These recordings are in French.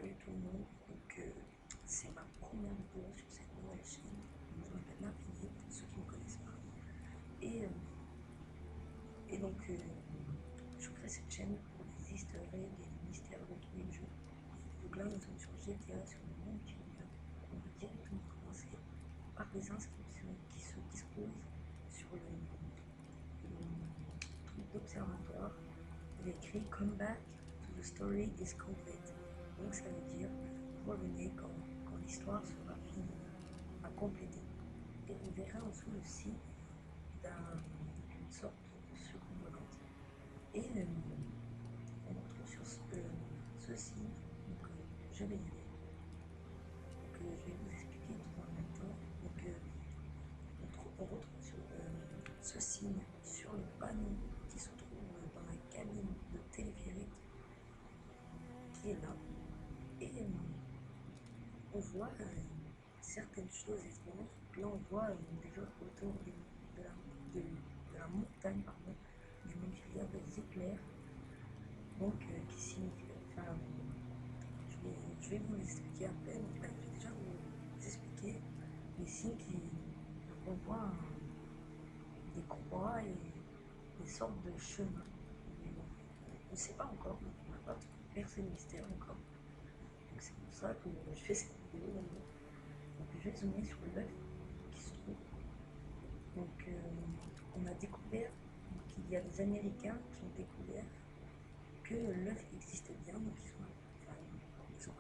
Salut tout le monde, c'est ma première vidéo sur cette nouvelle chaîne. Je m'appelle L'infini pour ceux qui ne me connaissent pas. Et, euh, et donc je crée cette chaîne pour les easter eggs et les mystères de tous les jeux. Donc là nous sommes sur GTA, sur le monde qui revient. On va directement commencer par les inscriptions qui se disposent sur le truc d'observatoire. Il est écrit Come back to the story is complete. Donc ça veut dire revenez quand l'histoire sera finie, à compléter. Et on verra en dessous le signe d'une sorte de secours volante. Et on retrouve sur ce signe, je vais y aller. Je vais vous expliquer tout en même temps. On retrouve ce signe sur le panneau qui se trouve dans la cabine de téléphérique qui est là. Et on voit certaines choses étranges. Là, on voit déjà autour de la montagne du mont Gilliard des éclairs, qui signifie. Enfin, je vais vous l'expliquer après. Donc là, je vais déjà vous expliquer les signes qu'on voit des croix et des sortes de chemins. On ne sait pas encore, on n'a pas percé le mystère encore. Donc c'est pour ça que je fais cette vidéo maintenant. Donc je vais zoomer sur l'œuf qui se trouve. On a découvert qu'il y a des Américains qui ont découvert que l'œuf existait bien, donc ils ont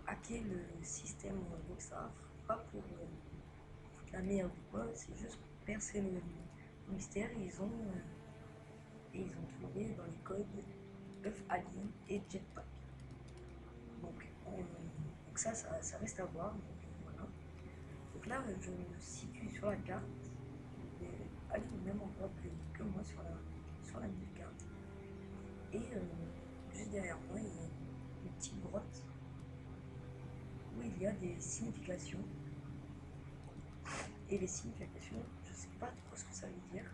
hacké le système Rockstar, pas pour foutre la merde ou quoi, c'est juste pour percer le mystère. Et ils ont trouvé dans les codes œuf alien et jetpack. Donc ça reste à voir. Voilà. Donc là, je me situe sur la carte. Aller au même endroit que moi sur la mini-carte. Et juste derrière moi, il y a une petite grotte où il y a des significations. Et les significations, je ne sais pas trop ce que ça veut dire.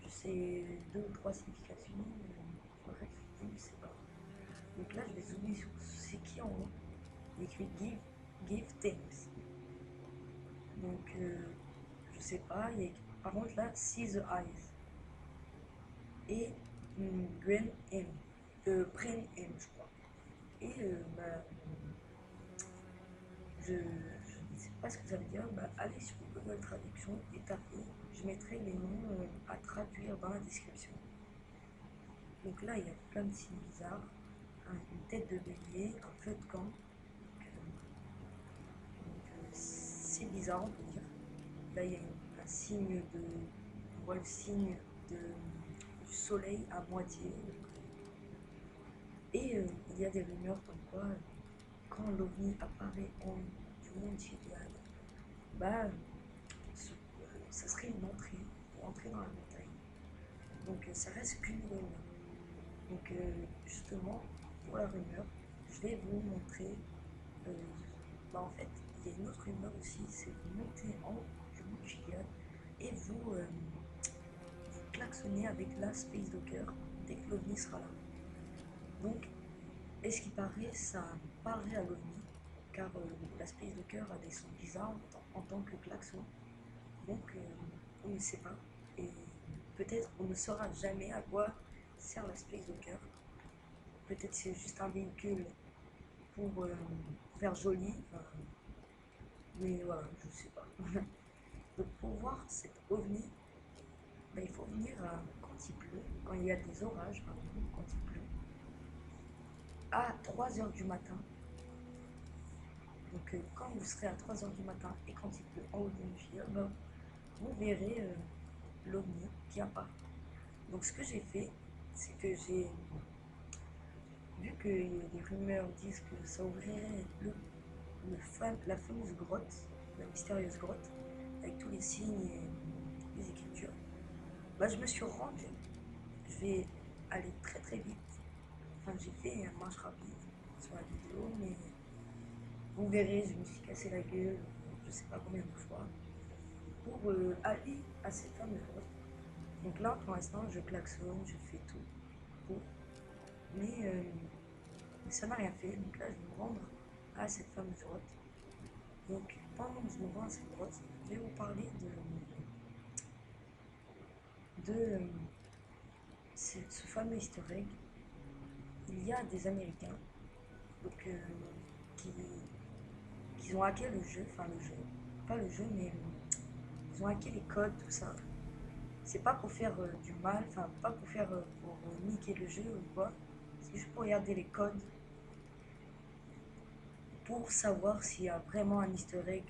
Je sais 2 ou 3 significations, mais le reste, je ne sais pas. Donc là, je vais zoomer sur ce qui est en haut. Il est écrit give thanks. Donc, je sais pas. Par contre, là, see the eyes. Et Brain M. Brain M, je crois. Et je ne sais pas ce que ça veut dire. Allez sur Google Traduction et tapez. Je mettrai les noms à traduire dans la description. Donc là, il y a plein de signes bizarres. Une tête de bélier, un feu de camp. C'est bizarre, on peut dire. Là, il y a un signe de. On voit le signe du soleil à moitié. Et il y a des rumeurs comme quoi, quand l'OVNI apparaît en du monde Chiliad, ça serait une entrée pour entrer dans la montagne. Donc ça reste qu'une rumeur. Donc justement, pour la rumeur, je vais vous montrer. En fait, il y a une autre rumeur aussi, c'est vous montez en haut du mont Chiliad et vous klaxonnez avec la Space Docker dès que l'OVNI sera là. Donc, est-ce qu'il paraît, ça parlerait à l'OVNI, car la Space Docker a des sons bizarres en tant que klaxon. Donc, on ne sait pas. Et peut-être on ne saura jamais à quoi sert la Space Docker. Peut-être c'est juste un véhicule pour faire joli. Mais voilà, je sais pas. Donc pour voir cette ovni, il faut venir quand il pleut, quand il y a des orages, pardon, quand il pleut, à 3 h du matin. Donc quand vous serez à 3 h du matin et quand il pleut en haut d'une file, vous verrez l'ovni qui apparaît. Donc ce que j'ai fait, c'est que j'ai vu que les rumeurs disent que ça ouvrirait la fameuse grotte, la mystérieuse grotte, avec tous les signes et les écritures, je me suis rendu. Je vais aller très très vite. Enfin, j'ai fait un marche rapide sur la vidéo, mais vous verrez, je me suis cassé la gueule, je sais pas combien de fois, pour aller à cette fameuse grotte. Donc là, pour l'instant, je klaxonne, je fais tout pour. Mais mais ça n'a rien fait. Donc là, je vais me rendre à cette fameuse grotte. Donc pendant que je me rends à cette grotte, je vais vous parler de ce fameux easter egg. Il y a des Américains donc, qui, qui ont hacké le jeu, enfin le jeu, pas le jeu, mais ils ont hacké les codes, tout ça. C'est pas pour faire du mal, enfin pas pour faire pour niquer le jeu ou quoi. C'est juste pour regarder les codes pour savoir s'il y a vraiment un easter egg,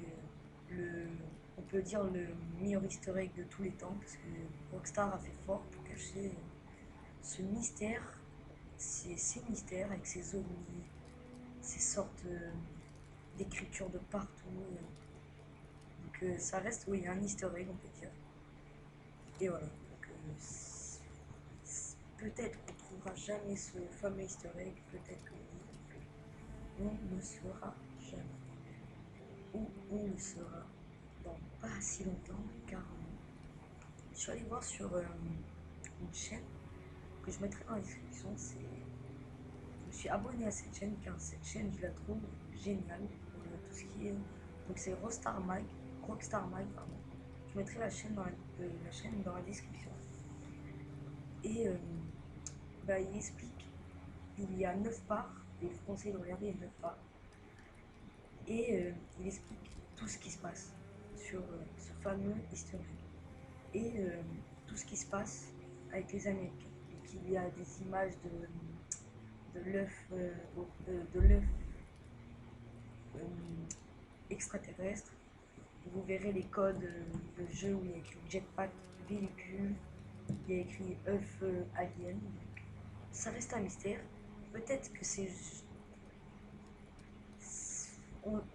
on peut dire le meilleur easter egg de tous les temps, parce que Rockstar a fait fort pour cacher ce mystère, ces mystères avec ces ovnis, ces sortes d'écritures de partout. Donc ça reste, oui, un easter egg, on peut dire. Et voilà. Donc, peut-être qu'on ne trouvera jamais ce fameux easter egg, peut-être que oui, on ne saura jamais. Ou on le saura dans pas si longtemps, car je suis allé voir sur une chaîne que je mettrai dans la description. Je me suis abonné à cette chaîne car cette chaîne, je la trouve géniale pour tout ce qui est. Donc c'est Rockstar Mag, pardon. Je mettrai la chaîne dans la description. Et bah, il explique, il y a 9 parts, et je vous conseille de regarder les 9 parts. Et il explique tout ce qui se passe sur ce fameux easter egg. Et tout ce qui se passe avec les Américains. Et qu'il y a des images de l'œuf euh, extraterrestre. Vous verrez les codes de jeu où il y a écrit jetpack véhicule, il y a écrit œuf alien. Ça reste un mystère. Peut-être que c'est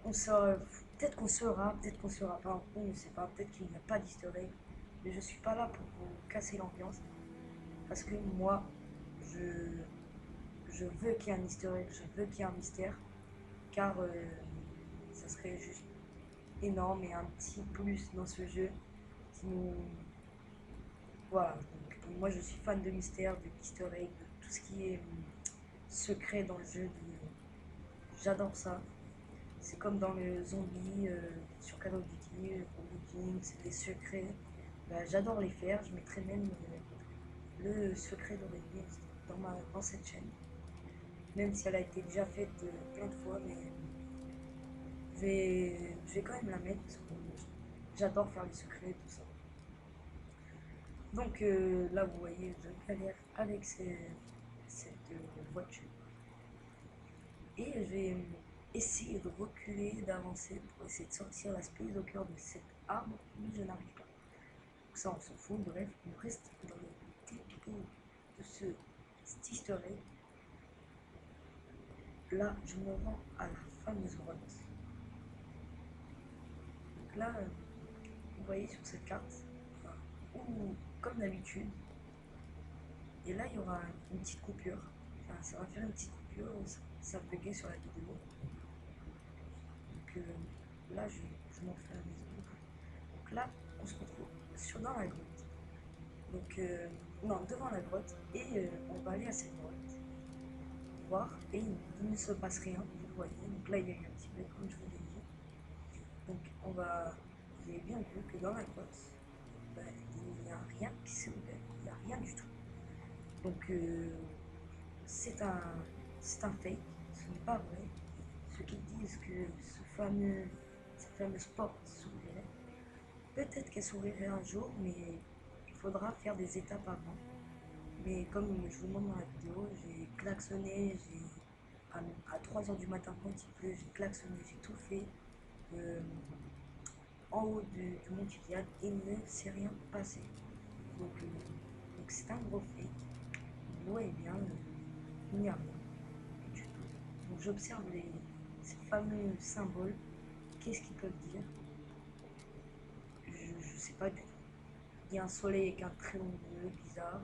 on saura, peut-être qu'on saura, peut-être qu'on saura pas, on ne sait pas, peut-être qu'il n'y a pas d'easter egg, mais je suis pas là pour vous casser l'ambiance, parce que moi, je veux qu'il y ait un easter egg, je veux qu'il y ait un mystère, car ça serait juste énorme et un petit plus dans ce jeu qui nous... Voilà, donc, moi je suis fan de mystère, de easter egg, de tout ce qui est secret dans le jeu, j'adore ça. C'est comme dans le zombie sur Call of Duty, c'est des secrets. Bah, j'adore les faire, je mettrai même le secret d'Aurélie dans cette chaîne. Même si elle a été déjà faite plein de fois, mais je vais quand même la mettre parce que j'adore faire les secrets et tout ça. Donc là, vous voyez, je galère avec cette voiture. Et je vais essayer de reculer, d'avancer pour essayer de sortir la Space au cœur de cette arme, mais je n'arrive pas. Donc ça, on s'en fout, bref, on reste dans le dépôt de cet easter egg. Là, je me rends à la fameuse grotte. Donc là, vous voyez sur cette carte, où, comme d'habitude, et là, il y aura une petite coupure. Enfin, ça va faire une petite coupure, ça buguait sur la vidéo. Donc là, je montre à la maison. Donc là, on se retrouve dans la grotte. Donc, non, devant la grotte. Et on va aller à cette grotte. Voir. Et il ne se passe rien, vous voyez. Donc là, il y a eu un petit peu, comme je vous l'ai dit. Donc, vous avez bien vu que dans la grotte, ben, il n'y a rien qui s'est ouvert. Il n'y a rien du tout. Donc, c'est un fake. Ce n'est pas vrai. Ceux qui disent que cette fameuse porte s'ouvrirait, peut-être qu'elle s'ouvrirait un jour, mais il faudra faire des étapes avant. Mais comme je vous montre dans la vidéo, j'ai klaxonné, à 3 h du matin quand il pleut, j'ai klaxonné, j'ai tout fait en haut du mont Iliad et il ne s'est rien passé. Donc c'est un gros fait. Vous voyez bien, il n'y a rien du tout. Donc j'observe ces fameux symboles. Qu'est-ce qu'ils peuvent dire? Je ne sais pas du tout. Il y a un soleil avec un crayon bleu bizarre.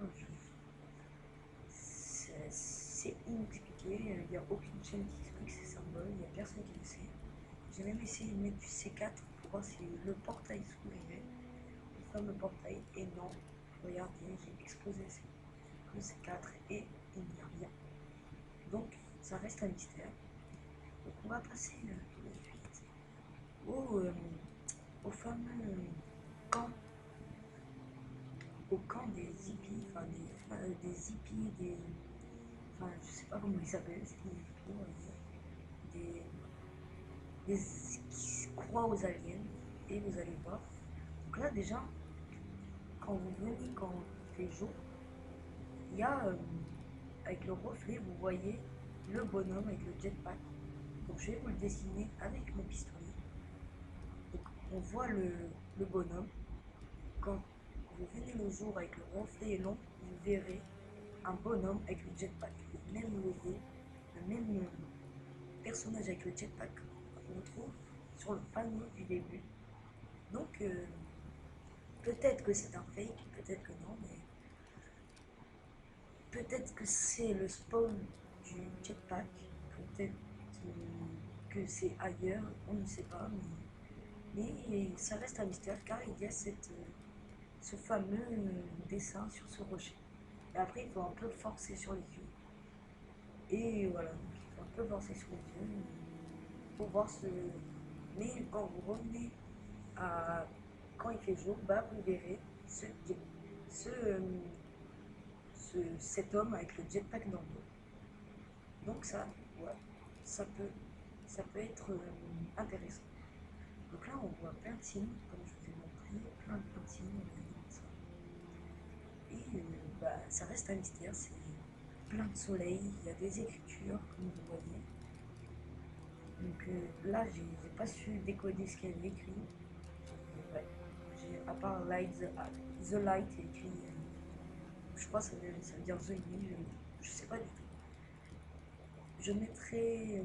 C'est inexpliqué. Il n'y a aucune chaîne qui explique ces symboles. Il n'y a personne qui le sait. J'ai même essayé de mettre du C4 pour voir si le portail s'ouvrirait. Le fameux portail. Et non. Regardez, j'ai explosé le C4 et il n'y a rien. Donc ça reste un mystère. Donc on va passer tout de suite au fameux camp, au camp des hippies, des hippies, je sais pas comment ils s'appellent, c'est des hippies, on va dire, qui croient aux aliens, et vous allez voir. Donc là déjà, quand vous venez, quand il fait jour, il y a avec le reflet, vous voyez le bonhomme avec le jetpack. Donc je vais vous le dessiner avec mon pistolet. Donc on voit le bonhomme. Quand vous venez le jour avec le reflet et l'ombre, vous verrez un bonhomme avec le jetpack. Le même logo, le même personnage avec le jetpack qu'on retrouve sur le panneau du début. Donc peut-être que c'est un fake, peut-être que non, mais peut-être que c'est le spawn du jetpack, peut-être que c'est ailleurs, on ne sait pas, mais ça reste un mystère car il y a ce fameux dessin sur ce rocher. Et après, il faut un peu forcer sur les yeux. Et voilà, donc il faut un peu forcer sur les yeux pour voir ce. Mais quand vous revenez à. Quand il fait jour, bah, vous verrez ce, cet homme avec le jetpack dans le dos. Donc ça, ouais, ça peut être intéressant. Donc là, on voit plein de signes, comme je vous ai montré, plein de signes, comme ça. Et bah, ça reste un mystère, c'est plein de soleil, il y a des écritures, comme vous voyez. Donc là, j'ai pas su décoder ce qu'il y avait écrit. Ouais. À part the light, il y a écrit, je crois que ça veut dire the nuit, je sais pas du tout. Je mettrai.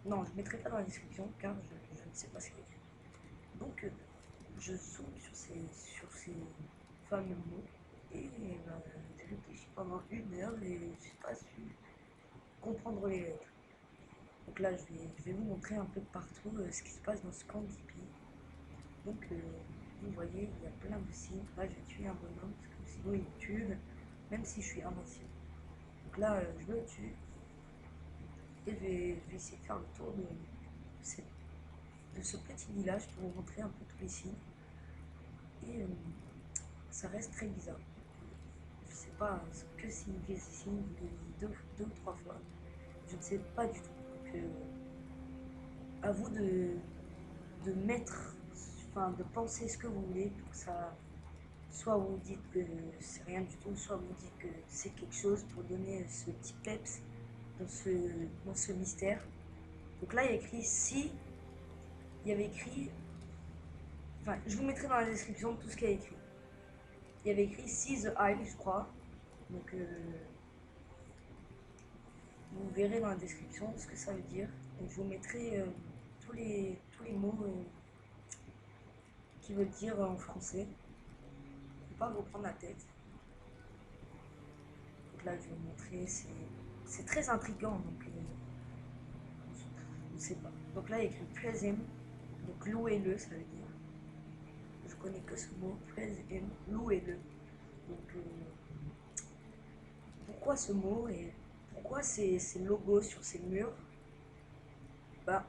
Non, je mettrai pas dans la description car je ne sais pas ce qu'il y a écrit. Donc je zoome sur ces fameux mots et j'ai réfléchi pendant 1 heure et j'ai pas su comprendre les lettres. Donc là, je vais vous montrer un peu de partout ce qui se passe dans ce camp d'hippie. Donc, vous voyez, il y a plein de signes. Là, je vais tuer un bonhomme parce que sinon il me tue, même si je suis invincible. Donc là, je le tue et je vais essayer de faire le tour de ce petit village pour vous montrer un peu tous les signes. Et ça reste très bizarre. Je ne sais pas ce que signifient ces signes, je l'ai dit deux ou trois fois. Je ne sais pas du tout. Donc, à vous de mettre, enfin de penser ce que vous voulez pour ça. Soit vous dites que c'est rien du tout, soit vous dites que c'est quelque chose pour donner ce petit peps dans ce mystère. Donc là, il y a écrit si, il y avait écrit, enfin, je vous mettrai dans la description tout ce qu'il y a écrit. Il y avait écrit See the Eye, je crois. Donc, vous verrez dans la description ce que ça veut dire. Donc, je vous mettrai tous les mots qui veulent dire en français. Faut pas vous prendre la tête. Donc là, je vais vous montrer, c'est très intriguant. Donc, je ne sais pas. Donc là, il y a écrit praise him. Donc louez-le, ça veut dire. Je connais que ce mot, praise him, louez-le. Donc pourquoi ce mot et pourquoi ces logos sur ces murs? Bah,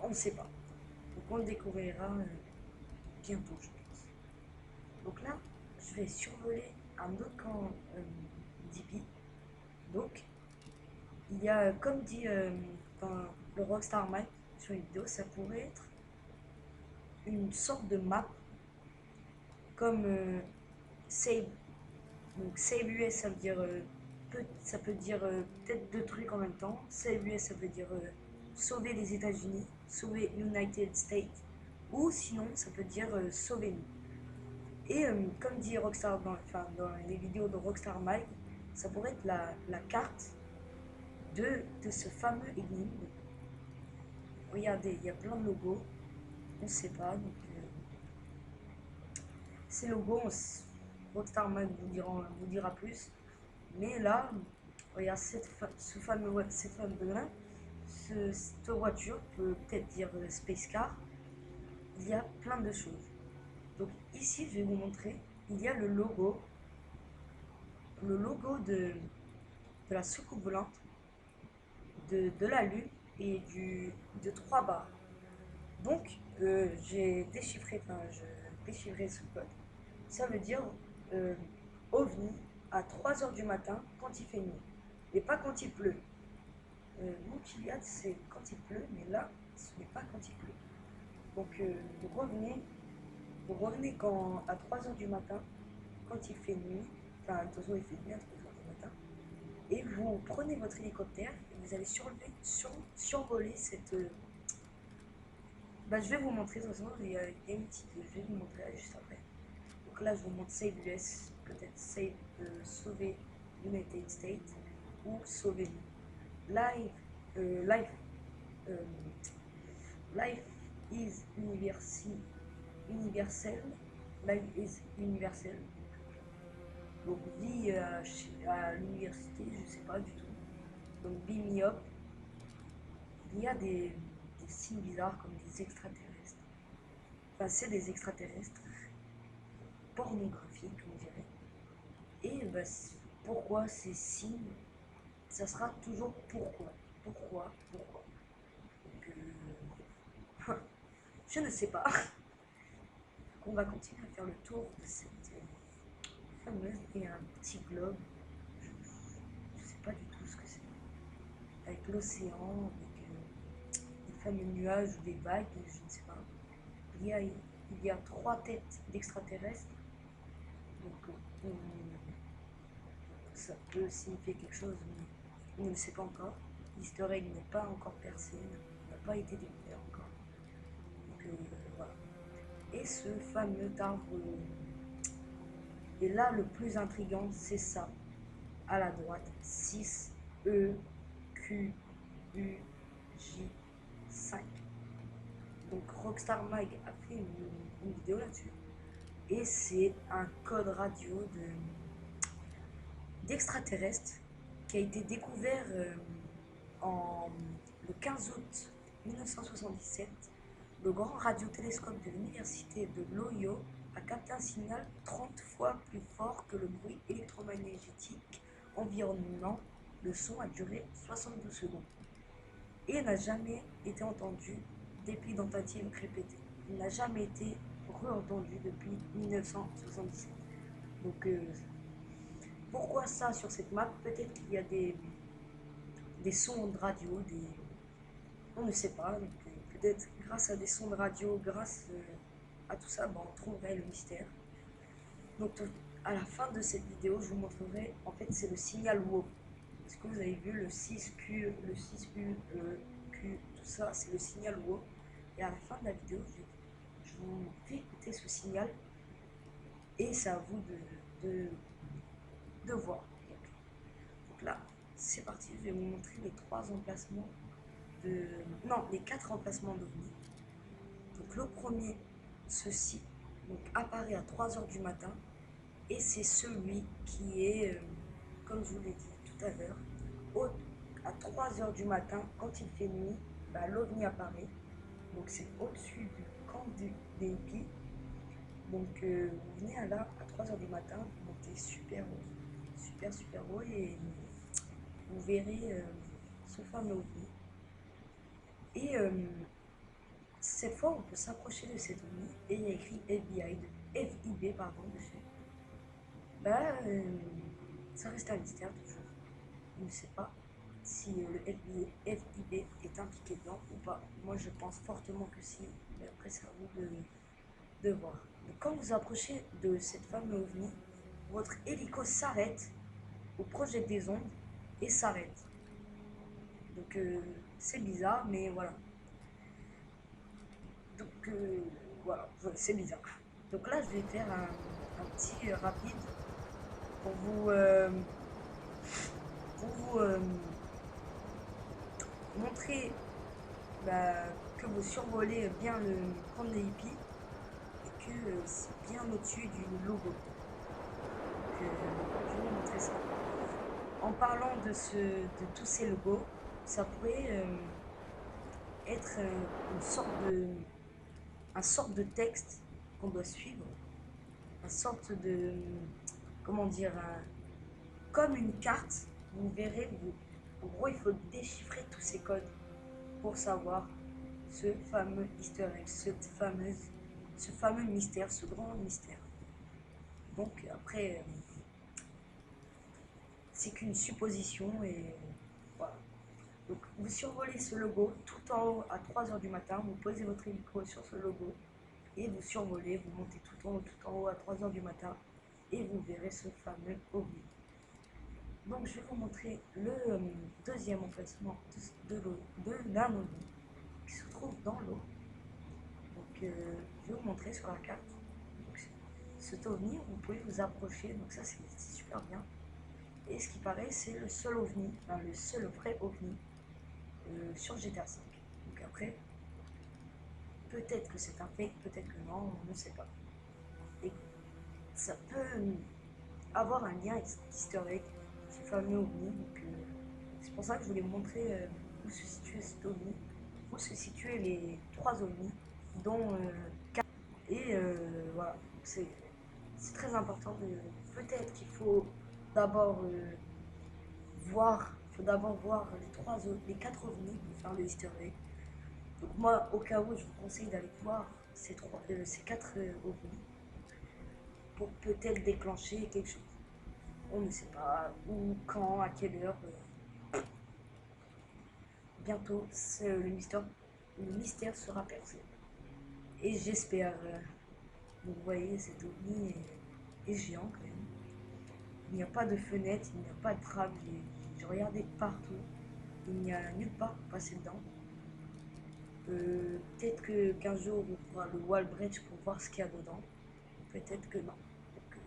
on ne sait pas. Donc on le découvrira bientôt, je pense. Donc là, je vais survoler un autre camp d'hippie. Donc, il y a, comme dit dans le Rockstar Mike sur une vidéo, ça pourrait être une sorte de map comme Save. Donc Save US, ça veut dire ça peut dire peut-être deux trucs en même temps. Save US, ça veut dire sauver les États-Unis, sauver United States, ou sinon ça peut dire sauver nous. Et comme dit Rockstar dans les vidéos de Rockstar Mike, ça pourrait être la carte de ce fameux énigme. Regardez, il y a plein de logos, on ne sait pas. Donc, ces logos, Rockstar Mike vous dira plus. Mais là, regarde, cette femme là, cette voiture peut peut-être dire Space Car. Il y a plein de choses. Donc ici, je vais vous montrer. Il y a le logo de de la soucoupe volante, de la lune et de 3 barres. Donc, j'ai déchiffré, enfin, je déchiffrais ce code. Ça veut dire euh, OVNI à 3 heures du matin quand il fait nuit, et pas quand il pleut. Montpilliade, c'est quand il pleut, mais là, ce n'est pas quand il pleut. Donc, vous revenez à 3 heures du matin, quand il fait nuit, enfin, de toute façon, il fait nuit à 3 heures du matin, et vous prenez votre hélicoptère et vous allez survoler cette. Je vais vous montrer, de toute façon, il y a une petite. Je vais vous montrer là, juste après. Donc là, je vous montre Save US, peut-être sauver United States ou sauver Life, life, euh, life is universel. Life is universel. Donc vie à l'université, je sais pas du tout. Donc beam me up. Il y a des signes bizarres comme des extraterrestres. Enfin, c'est des extraterrestres pornographiques, on dirait. Et pourquoi ces signes? Ça sera toujours pourquoi. Pourquoi. Donc, je ne sais pas. On va continuer à faire le tour de cette fameuse et un petit globe. Je ne sais pas du tout ce que c'est. Avec l'océan, avec des fameux nuages ou des vagues, je ne sais pas. Il y a 3 têtes d'extraterrestres. Donc, ça peut signifier quelque chose, mais on ne le sait pas encore. L'easter egg n'est pas encore percé, n'a pas été découvert encore. Donc, voilà. Et ce fameux arbre. Et là, le plus intriguant, c'est ça. À la droite, 6 E Q U J 5. Donc Rockstar Mag a fait une vidéo là-dessus. Et c'est un code radio d'extraterrestre qui a été découvert le 15 août 1977. Le grand radiotélescope de l'université de l'Ohio a capté un signal 30 fois plus fort que le bruit électromagnétique environnant. Le son a duré 72 secondes et n'a jamais été entendu depuis tentatives répétées. Il n'a jamais été re-entendu depuis 1977. Donc, pourquoi ça sur cette map? Peut-être qu'il y a des sons de radio, on ne sait pas. Donc, peut-être grâce à des sons de radio, grâce à tout ça, on trouverait le mystère. Donc, à la fin de cette vidéo, je vous montrerai, en fait, c'est le signal WOW. Est-ce que vous avez vu le 6Q, le 6U, le Q, tout ça, c'est le signal WOW. Et à la fin de la vidéo, je vous fais écouter ce signal et c'est à vous de voir. Donc là, c'est parti, je vais vous montrer les 3 emplacements les 4 emplacements d'OVNI. Donc le premier, ceci, donc apparaît à 3 heures du matin et c'est celui qui est, comme je vous l'ai dit tout à l'heure, à 3 heures du matin, quand il fait nuit, l'OVNI apparaît. Donc c'est au-dessus du camp des hippies. Donc vous venez là à 3 heures du matin, vous montez super haut, super haut et vous verrez ce fameux OVNI. Et cette fois, on peut s'approcher de cet OVNI et il y a écrit FIB dessus. Ça reste un mystère toujours. On ne sait pas si le FIB est impliqué dedans ou pas. Moi, je pense fortement que si, mais après, c'est à vous de voir. Donc, quand vous approchez de cette fameuse OVNI, votre hélico s'arrête ou projette des ondes et s'arrête. Donc, c'est bizarre, mais voilà. Donc, voilà, c'est bizarre. Donc là, je vais faire un petit rapide pour vous montrer que vous survolez bien le camp des hippies et que c'est bien au-dessus du logo. Donc, je vais vous montrer ça. En parlant de tous ces logos, ça pourrait être un sorte de texte qu'on doit suivre, une sorte de, comment dire, comme une carte vous verrez, en gros, il faut déchiffrer tous ces codes pour savoir ce fameux easter egg, ce fameux mystère, ce grand mystère. Donc après, c'est qu'une supposition et voilà. Donc vous survolez ce logo tout en haut à 3 heures du matin, vous posez votre hélico sur ce logo et vous survolez, vous montez tout en haut à 3 heures du matin et vous verrez ce fameux ovni. Donc je vais vous montrer le deuxième emplacement d'un ovni qui se trouve dans l'eau. Donc je vais vous montrer sur la carte. Donc, cet ovni, vous pouvez vous approcher, donc ça c'est super bien. Et ce qui paraît, c'est le seul ovni, enfin, le seul vrai ovni sur GTA 5. Donc après, peut-être que c'est un fake, peut-être que non, on ne sait pas. Et ça peut avoir un lien avec cet easter egg, ce fameux ovni. Donc c'est pour ça que je voulais vous montrer où se situait cet ovni, où se situaient les 3 ovnis, dont 4. Et voilà, c'est très important de. Peut-être qu'il faut d'abord voir les 4 ovnis pour faire le easter egg. Donc moi, au cas où, je vous conseille d'aller voir ces 4 ovnis pour peut-être déclencher quelque chose. On ne sait pas où, quand, à quelle heure. Bientôt, le mystère sera percé. Et j'espère. Vous voyez, cet ovni est géant quand même. Il n'y a pas de fenêtre, il n'y a pas de trappe. J'ai regardé partout. Il n'y a nulle part pour passer dedans. Peut-être qu'un jour on fera le wall bridge pour voir ce qu'il y a dedans. Peut-être que non. Donc,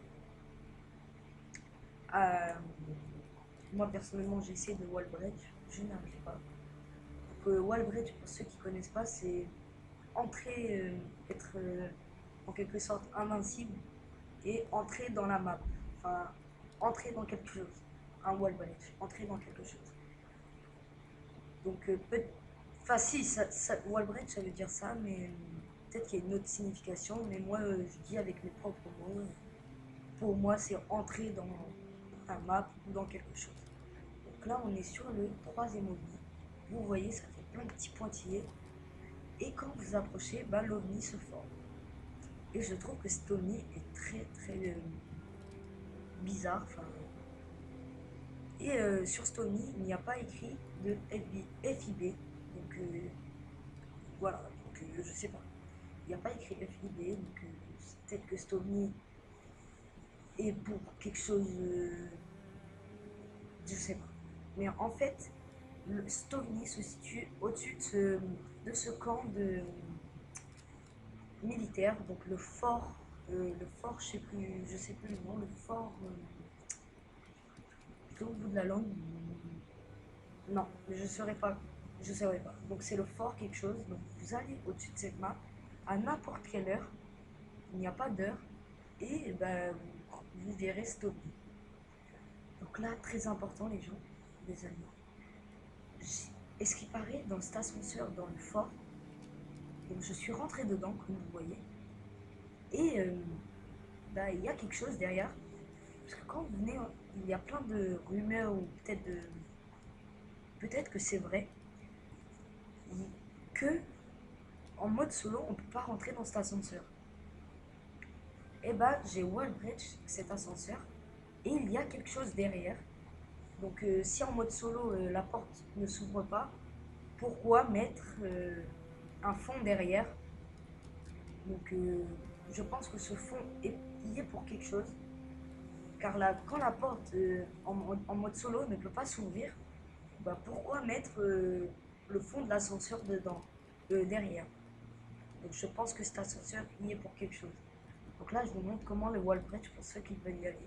moi personnellement j'ai essayé de wall bridge, je n'arrive pas. Donc wall bridge pour ceux qui ne connaissent pas, c'est entrer, être en quelque sorte invincible et entrer dans la map. Enfin, entrer dans quelque chose. Un wall bridge, entrer dans quelque chose. Donc enfin si, wall bridge ça veut dire ça, mais peut-être qu'il y a une autre signification, mais moi je dis avec mes propres mots. Pour moi, c'est entrer dans un map ou dans quelque chose. Donc là, on est sur le troisième ovni. Vous voyez, ça fait plein de petits pointillés. Et quand vous approchez, bah, l'ovni se forme. Et je trouve que cet ovni est très très bizarre. Et sur cet ovni, il n'y a pas écrit de FIB. Donc voilà, donc je sais pas. Il n'y a pas écrit FIB, donc peut-être que cet ovni est pour quelque chose, je sais pas. Mais en fait, le Stovny se situe au-dessus de ce camp militaire, donc le fort, je sais plus le nom, le fort, au bout de la langue, non, je saurais pas, je saurais pas. Donc c'est le fort quelque chose, donc vous allez au-dessus de cette map, à n'importe quelle heure, il n'y a pas d'heure, et ben, vous verrez Stovny. Donc là, très important les gens, les amis. Et ce qui paraît, dans cet ascenseur, dans le fort, donc je suis rentrée dedans, comme vous voyez, et bah, il y a quelque chose derrière. Parce que quand vous venez, il y a plein de rumeurs, ou peut-être que c'est vrai, que en mode solo, on ne peut pas rentrer dans cet ascenseur. Et bah, j'ai wallbridge cet ascenseur, et il y a quelque chose derrière. Donc si en mode solo, la porte ne s'ouvre pas, pourquoi mettre un fond derrière? Donc je pense que ce fond est lié pour quelque chose. Car quand la porte en mode solo ne peut pas s'ouvrir, bah pourquoi mettre le fond de l'ascenseur derrière? Donc je pense que cet ascenseur y est pour quelque chose. Donc là, je vous montre comment le wall bridge pour ceux qui veulent y aller.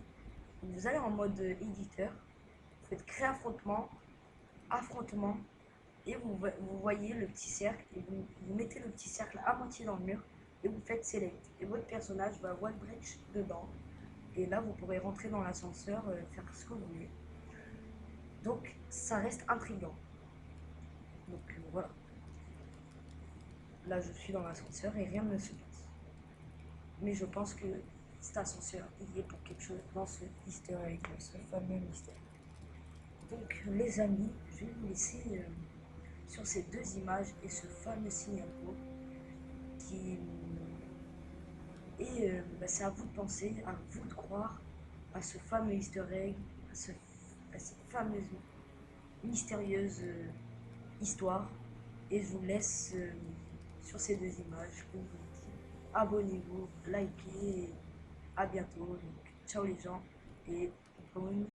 Donc vous allez en mode éditeur, vous faites créer affrontement, et vous voyez le petit cercle, et vous mettez le petit cercle à moitié dans le mur, et vous faites select. Et votre personnage va wall bridge dedans. Et là, vous pourrez rentrer dans l'ascenseur, faire ce que vous voulez. Donc, ça reste intriguant. Donc, voilà. Là, je suis dans l'ascenseur et rien ne se passe. Mais je pense que cet ascenseur, il y est pour quelque chose dans ce easter egg, ce fameux mystère. Donc les amis, je vais vous laisser sur ces deux images et ce fameux signe impôt qui et c'est à vous de penser, à vous de croire à ce fameux easter egg, à cette fameuse mystérieuse histoire. Et je vous laisse sur ces deux images. Comme je vous dis, abonnez-vous, likez, et à bientôt. Donc, ciao les gens et bonne